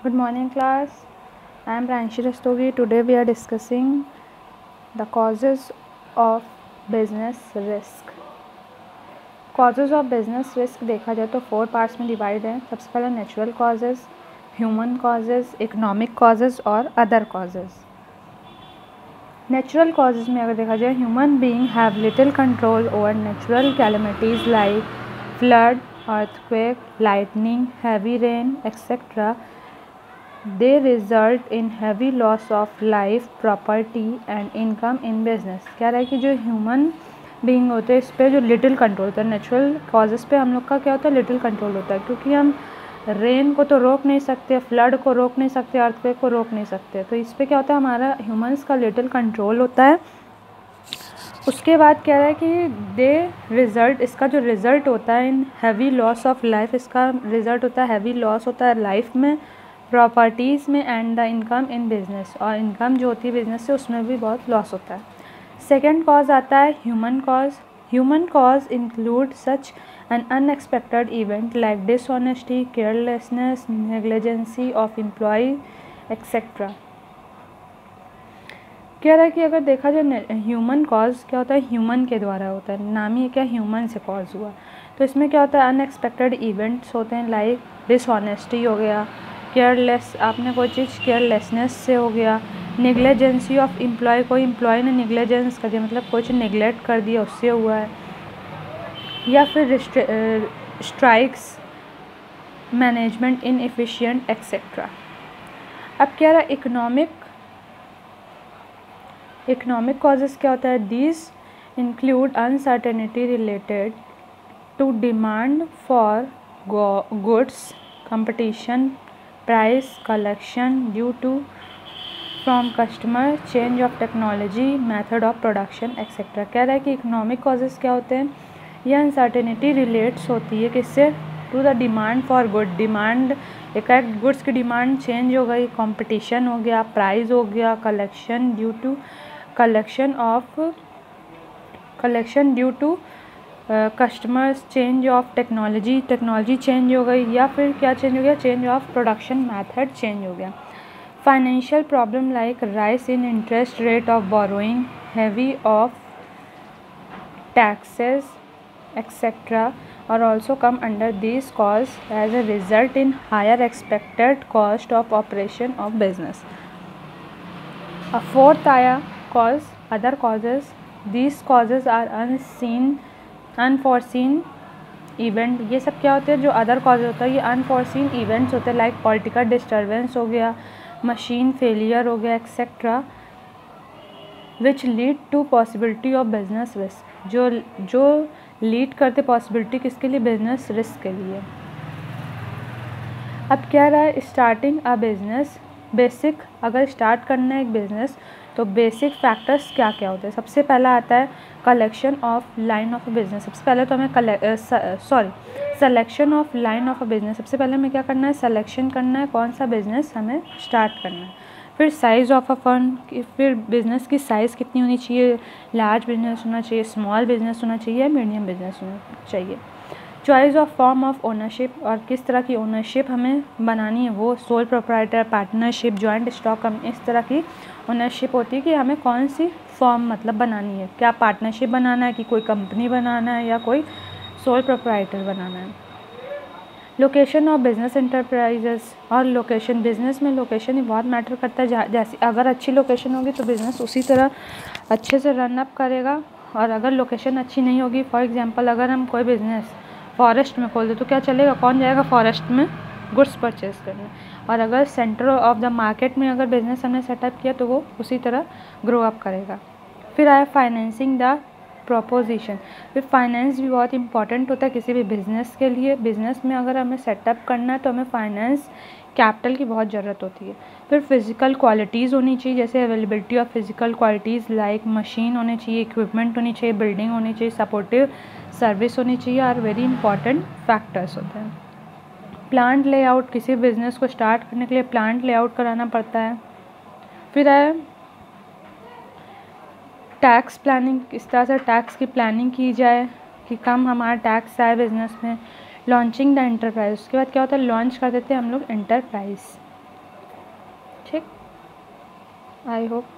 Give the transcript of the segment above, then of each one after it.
Good morning, class. I am Pranshi Rastogi. Today we are discussing the causes of business risk. Causes of business risk देखा जाए तो 4 parts में divide है. सबसे पहले natural causes, human causes, economic causes और other causes. Natural causes में अगर देखा जाए, human being have little control over natural calamities like flood, earthquake, lightning, heavy rain, etc. They result in heavy loss of life, property and income in business. क्या रहा है कि जो human being होते हैं इस पर जो लिटिल कंट्रोल होता है, नेचुरल कॉजेस पे हम लोग का क्या होता है, लिटिल कंट्रोल होता है, क्योंकि हम रेन को तो रोक नहीं सकते, फ्लड को रोक नहीं सकते, अर्थक्वेक को रोक नहीं सकते. तो इस पर क्या होता है, हमारा ह्यूमन्स का लिटिल कंट्रोल होता है. उसके बाद क्या है कि इसका जो रिज़ल्ट होता है in heavy loss of life, इसका रिज़ल्ट होता है हैवी लॉस होता है लाइफ में, प्रॉपर्टीज़ में and the income in business. और इनकम जो होती है बिज़नेस से उसमें भी बहुत लॉस होता है. सेकेंड कॉज आता है human cause. Human cause include such an unexpected event like dishonesty, carelessness, negligence of employ etcetera. कह रहा है कि अगर देखा जाए ह्यूमन कॉज क्या होता है, ह्यूमन के द्वारा होता है, नाम ही क्या ह्यूमन से कॉज हुआ. तो इसमें क्या होता है, अनएक्सपेक्टेड इवेंट्स होते हैं लाइक डिसऑनेस्टी हो गया, केयरलेस, आपने कोई चीज़ केयरलेसनेस से हो गया, नेग्लिजेंसी ऑफ एम्प्लॉय, कोई एम्प्लॉय ने नेग्लिजेंस कर दिया, मतलब कोई चीज़ नेग्लेक्ट कर दिया, उससे हुआ है. या फिर स्ट्राइक्स, मैनेजमेंट इनएफिशिएंट एक्सेट्रा. अब क्या रहा, इकोनॉमिक कॉजेज़ क्या होता है, these include uncertainty related to demand for goods, competition, price collection due to from customer, change of technology, method of production etcetera. कह रहा है कि इकोनॉमिक कॉजेज़ क्या होते हैं, यह अनसर्टेनिटी रिलेट्स होती है किससे, to the demand for good. Demand, एक गुड्स की डिमांड चेंज हो गई, कंपटीशन हो गया, प्राइस हो गया, collection due to customers, change of technology change हो गई, या फिर क्या चेंज हो गया, change of production method change हो गया. Financial problem like rise in interest rate of borrowing, heavy of taxes etcetera are also come under these cause as a result in higher expected cost of operation of business. A fourth आया cause, other causes. These causes are unforeseen event. ये सब क्या होते हैं, जो other cause होता है ये अनफॉर्सिन इवेंट्स होते हैं लाइक पॉलिटिकल डिस्टर्बेंस हो गया, मशीन फेलियर हो गया etcetera, which lead to possibility of business risk. जो लीड करते पॉसिबिलिटी किसके लिए, बिजनेस रिस्क के लिए. अब क्या रहा है, स्टार्टिंग अ बिजनेस. बेसिक, अगर स्टार्ट करना है एक बिजनेस तो बेसिक फैक्टर्स क्या क्या होते हैं. सबसे पहला आता है collection of line of a business. सबसे पहले तो हमें selection of line of a business. सबसे पहले हमें क्या करना है, सिलेक्शन करना है कौन सा बिजनेस हमें स्टार्ट करना है. फिर साइज़ ऑफ अ फंड, फिर बिज़नेस की साइज़ कितनी होनी चाहिए, लार्ज बिजनेस होना चाहिए, स्मॉल बिजनेस होना चाहिए, मीडियम बिजनेस होना चाहिए. Choice of form of ownership, और किस तरह की ओनरशिप हमें बनानी है, वो sole proprietor, partnership, joint stock company, इस तरह की ओनरशिप होती है कि हमें कौन सी फॉर्म मतलब बनानी है, क्या पार्टनरशिप बनाना है कि कोई कंपनी बनाना है या कोई सोल प्रोप्राइटर बनाना है. लोकेशन ऑफ बिज़नेस एंटरप्राइजेस, और लोकेशन, बिज़नेस में लोकेशन ही बहुत मैटर करता है. जैसे अगर अच्छी लोकेशन होगी तो बिज़नेस उसी तरह अच्छे से रन अप करेगा, और अगर लोकेशन अच्छी नहीं होगी, फॉर एग्जांपल अगर हम कोई बिज़नेस फॉरेस्ट में खोल दे तो क्या चलेगा, कौन जाएगा फॉरेस्ट में गुड्स परचेज करने. और अगर सेंटर ऑफ द मार्केट में अगर बिज़नेस हमने सेटअप किया तो वो उसी तरह ग्रो अप करेगा. फिर आया फाइनेंसिंग द प्रोपोजिशन. फिर फाइनेंस भी बहुत इंपॉर्टेंट होता है किसी भी बिज़नेस के लिए. बिज़नेस में अगर हमें सेटअप करना है तो हमें फाइनेंस कैपिटल की बहुत ज़रूरत होती है. फिर फिज़िकल क्वालिटीज़ होनी चाहिए, जैसे availability of physical qualities like machine होनी चाहिए, इक्विपमेंट होनी चाहिए, बिल्डिंग होनी चाहिए, सपोर्टिव सर्विस होनी चाहिए, और वेरी इंपॉर्टेंट फैक्टर्स होते हैं. प्लांट लेआउट, किसी बिज़नेस को स्टार्ट करने के लिए प्लांट लेआउट कराना पड़ता है. फिर है टैक्स प्लानिंग, किस तरह से टैक्स की प्लानिंग की जाए कि कम हमारा टैक्स आए बिज़नेस में. लॉन्चिंग द एंटरप्राइज, उसके बाद क्या होता है, लॉन्च कर देते हैं हम लोग एंटरप्राइज. ठीक, I hope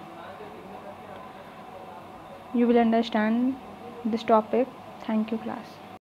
you will understand this topic. Thank you class.